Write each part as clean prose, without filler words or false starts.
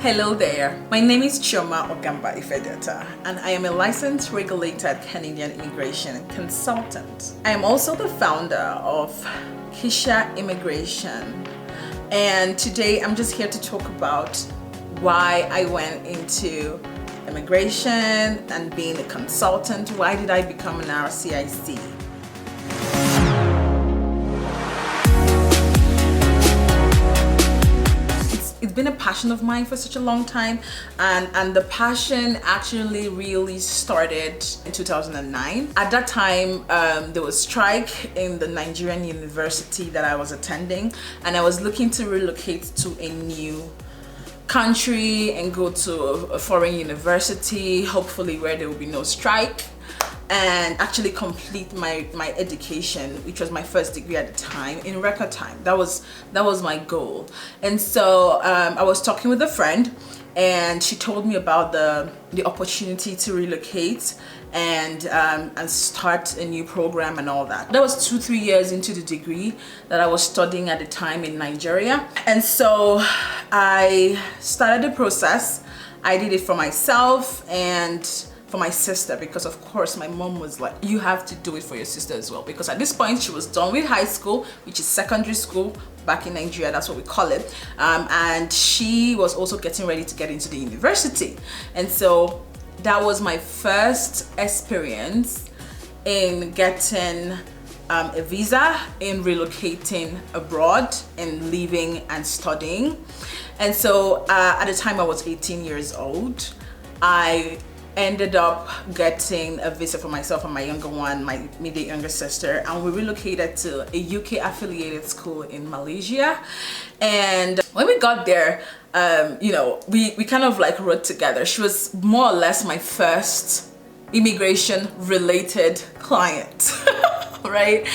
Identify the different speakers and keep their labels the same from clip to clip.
Speaker 1: Hello there, my name is Chioma Ogamba Ifedeta and I am a licensed regulated Canadian immigration consultant. I am also the founder of Kisha Immigration, and today I'm just here to talk about why I went into immigration and being a consultant. Why did I become an RCIC? It's been a passion of mine for such a long time, and the passion actually really started in 2009. At that time, there was strike in the Nigerian university that I was attending, and I was looking to relocate to a new country and go to a foreign university, hopefully where there will be no strike, and actually complete my education, which was my first degree at the time, in record time. That was my goal. And so I was talking with a friend, and she told me about the opportunity to relocate and start a new program and all that. That was 2-3 years into the degree that I was studying at the time in Nigeria. And so I started the process. I did it for myself and for my sister, because of course my mom was like, you have to do it for your sister as well, because at this point she was done with high school, which is secondary school back in Nigeria, that's what we call it, and she was also getting ready to get into the university. And so that was my first experience in getting a visa, in relocating abroad and living and studying. And so at the time I was 18 years old. I ended up getting a visa for myself and my younger one, my immediate younger sister, and we relocated to a UK affiliated school in Malaysia. And when we got there, we kind of like rode together. She was more or less my first immigration related client, right?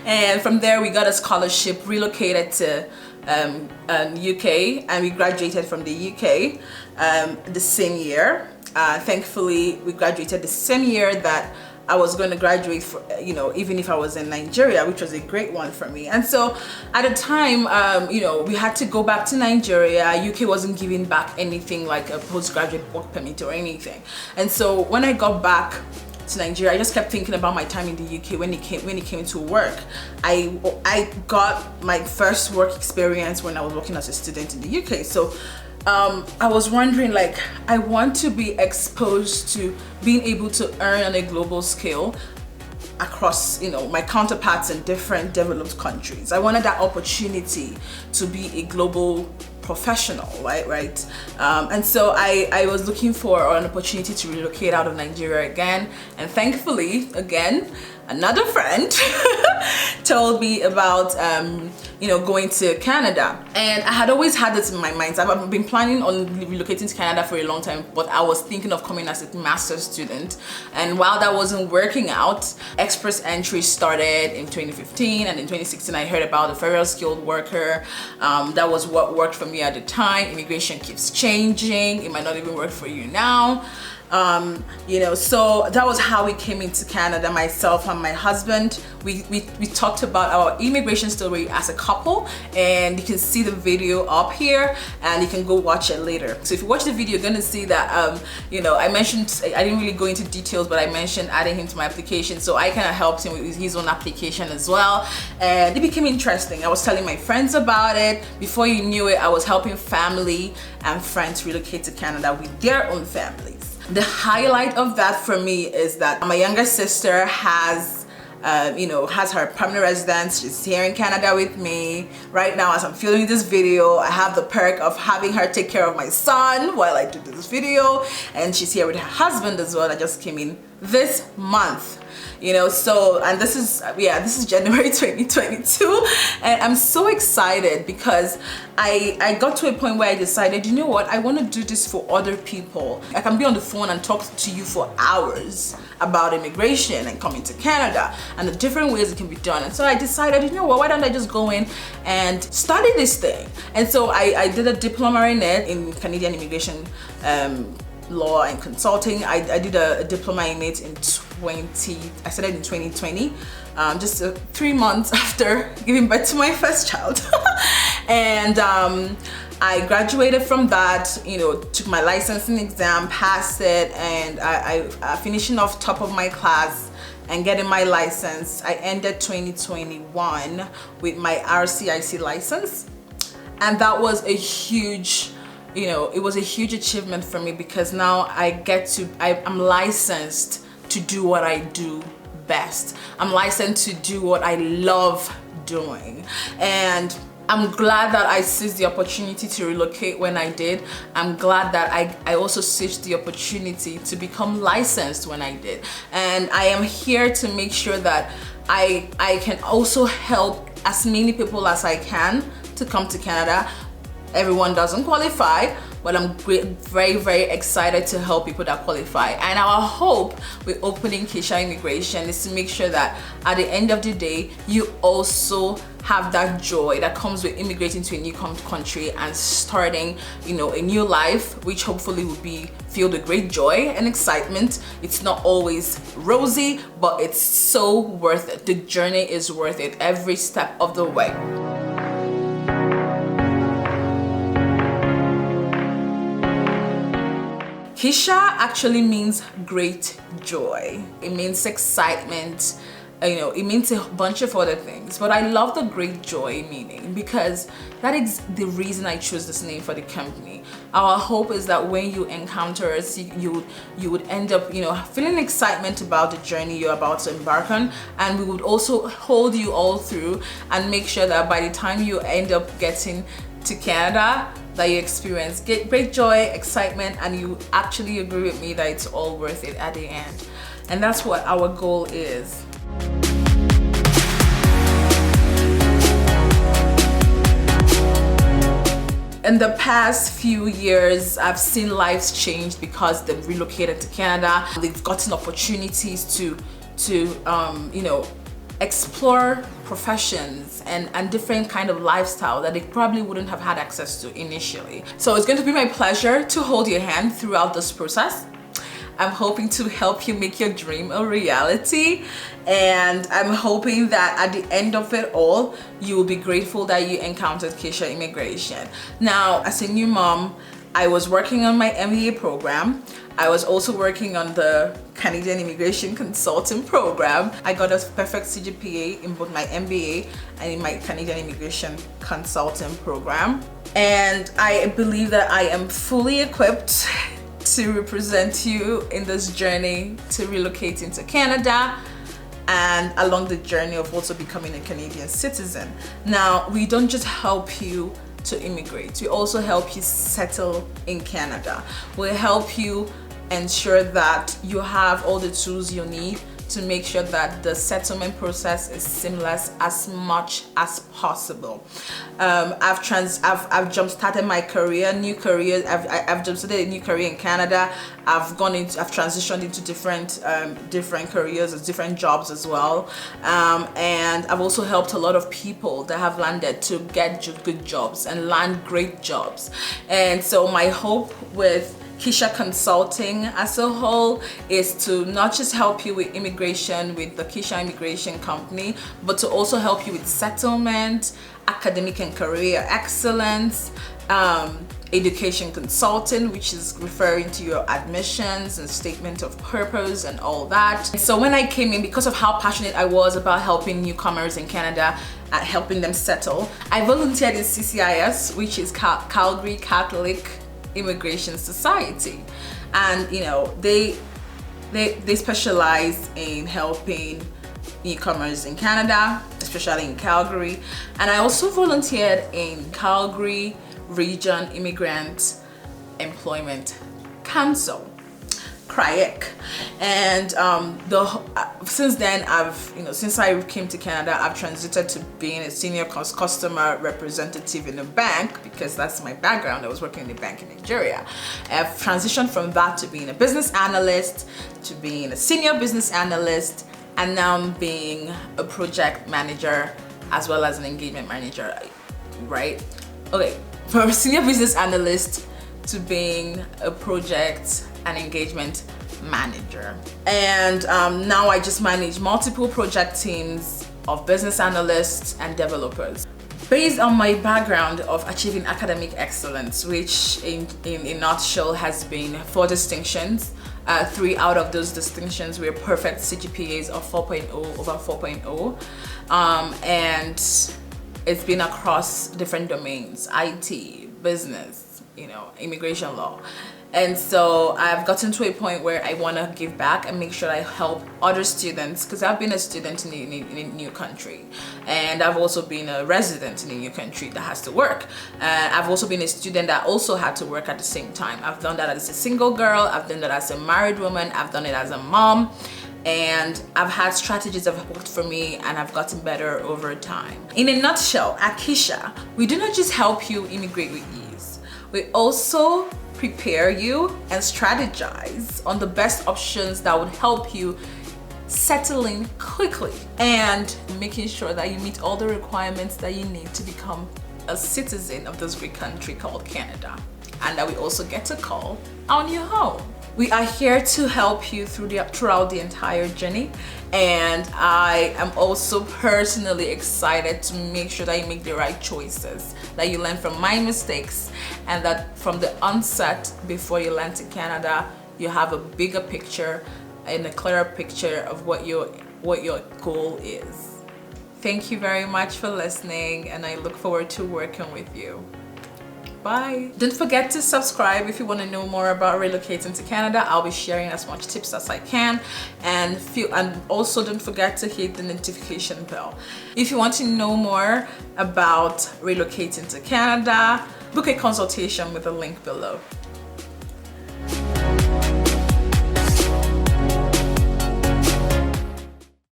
Speaker 1: And from there we got a scholarship, relocated to UK, and we graduated from the UK the same year. Thankfully, we graduated the same year that I was going to graduate, for, even if I was in Nigeria, which was a great one for me. And so at the time, we had to go back to Nigeria. UK wasn't giving back anything like a postgraduate work permit or anything. And so when I got back to Nigeria, I just kept thinking about my time in the UK when it came to work. I got my first work experience when I was working as a student in the UK. So I was wondering, like, I want to be exposed to being able to earn on a global scale across, my counterparts in different developed countries. I wanted that opportunity to be a global professional, right? And so I was looking for an opportunity to relocate out of Nigeria again, and thankfully, again, another friend told me about going to Canada. And I had always had this in my mind. I've been planning on relocating to Canada for a long time, but I was thinking of coming as a master's student. And while that wasn't working out, Express Entry started in 2015, and in 2016 I heard about the federal skilled worker. That was what worked for me at the time. Immigration keeps changing. It might not even work for you now. So that was how we came into Canada, myself and my husband. We talked about our immigration story as a couple, and you can see the video up here, and you can go watch it later. So if you watch the video, you're gonna see that I mentioned, I didn't really go into details, but I mentioned adding him to my application. So I kind of helped him with his own application as well, and it became interesting. I was telling my friends about it. Before you knew it, I was helping family and friends relocate to Canada with their own families. The highlight of that for me is that my younger sister has her permanent residence. She's here in Canada with me right now as I'm filming this video. I have the perk of having her take care of my son while I do this video, and she's here with her husband as well that just came in this month. And this is January 2022, and I'm so excited because I got to a point where I decided, you know what, I want to do this for other people. I can be on the phone and talk to you for hours about immigration and coming to Canada and the different ways it can be done. And so I decided, you know what, why don't I just go in and study this thing? And so I did a diploma in it, in Canadian immigration law and consulting. I did a diploma in it I started in 2020, just 3 months after giving birth to my first child. And I graduated from that, you know, took my licensing exam, passed it, and I finishing off top of my class and getting my license. I ended 2021 with my RCIC license, and that was a huge, you know, it was a huge achievement for me, because now I'm licensed to do what I do best. I'm licensed to do what I love doing, and I'm glad that I seized the opportunity to relocate when I did. I'm glad that I also seized the opportunity to become licensed when I did. And I am here to make sure that I can also help as many people as I can to come to Canada. Everyone doesn't qualify, but I'm very, very excited to help people that qualify. And our hope with opening Kisha Immigration is to make sure that at the end of the day, you also have that joy that comes with immigrating to a new country and starting, you know, a new life, which hopefully will be filled with great joy and excitement. It's not always rosy, but it's so worth it. The journey is worth it every step of the way. Kisha actually means great joy. It means excitement. You know, it means a bunch of other things, but I love the great joy meaning, because that is the reason I chose this name for the company. Our hope is that when you encounter us, you would end up, you know, feeling excitement about the journey you're about to embark on, and we would also hold you all through and make sure that by the time you end up getting to Canada, that you experience great joy, excitement, and you actually agree with me that it's all worth it at the end. And that's what our goal is. In the past few years, I've seen lives change because they've relocated to Canada. They've gotten opportunities to you know, explore professions and different kind of lifestyle that they probably wouldn't have had access to initially. So it's going to be my pleasure to hold your hand throughout this process. I'm hoping to help you make your dream a reality, and I'm hoping that at the end of it all, you will be grateful that you encountered Kisha Immigration. Now, as a new mom, I was working on my MBA program. I was also working on the Canadian Immigration Consulting Program. I got a perfect CGPA in both my MBA and in my Canadian Immigration Consulting Program. And I believe that I am fully equipped to represent you in this journey to relocating to Canada, and along the journey of also becoming a Canadian citizen. Now, we don't just help you to immigrate, we also help you settle in Canada. We'll help you ensure that you have all the tools you need to make sure that the settlement process is seamless as much as possible. I've jump-started my career, I've jump-started a new career in Canada. I've transitioned into different careers, different jobs as well. And I've also helped a lot of people that have landed to get good jobs and land great jobs. And so my hope with Kisha Consulting as a whole is to not just help you with immigration with the Kisha Immigration Company, but to also help you with settlement, academic and career excellence, education consulting, which is referring to your admissions and statement of purpose and all that. So when I came in, because of how passionate I was about helping newcomers in Canada, at helping them settle, I volunteered in CCIS, which is Calgary Catholic Immigration Society, and you know, they specialize in helping newcomers in Canada, especially in Calgary. And I also volunteered in Calgary Region Immigrant Employment Council, CRIEC. And since then, since I came to Canada, I've transited to being a senior customer representative in a bank, because that's my background. I was working in a bank in Nigeria. I've transitioned from that to being a business analyst, to being a senior business analyst, and now I'm being a project manager as well as an engagement manager, right? Okay, from a senior business analyst to being a project and engagement manager. And now I just manage multiple project teams of business analysts and developers. Based on my background of achieving academic excellence, which in a nutshell has been 4 distinctions, 3 out of those distinctions were perfect CGPAs of 4.0 over 4.0, and it's been across different domains: IT, business, immigration law. And so I've gotten to a point where I want to give back and make sure I help other students, because I've been a student in a new country, and I've also been a resident in a new country that has to work. I've also been a student that also had to work at the same time. I've done that as a single girl, I've done that as a married woman, I've done it as a mom, and I've had strategies that have worked for me, and I've gotten better over time. In a nutshell, at Kisha, we do not just help you immigrate with ease. We also prepare you and strategize on the best options that would help you settle in quickly, and making sure that you meet all the requirements that you need to become a citizen of this great country called Canada, and that we also get to call our new home. We are here to help you throughout the entire journey, and I am also personally excited to make sure that you make the right choices, that you learn from my mistakes, and that from the onset, before you land to Canada, you have a bigger picture and a clearer picture of what your goal is. Thank you very much for listening, and I look forward to working with you. Bye. Don't forget to subscribe if you want to know more about relocating to Canada. I'll be sharing as much tips as I can, and also don't forget to hit the notification bell. If you want to know more about relocating to Canada, book a consultation with the link below.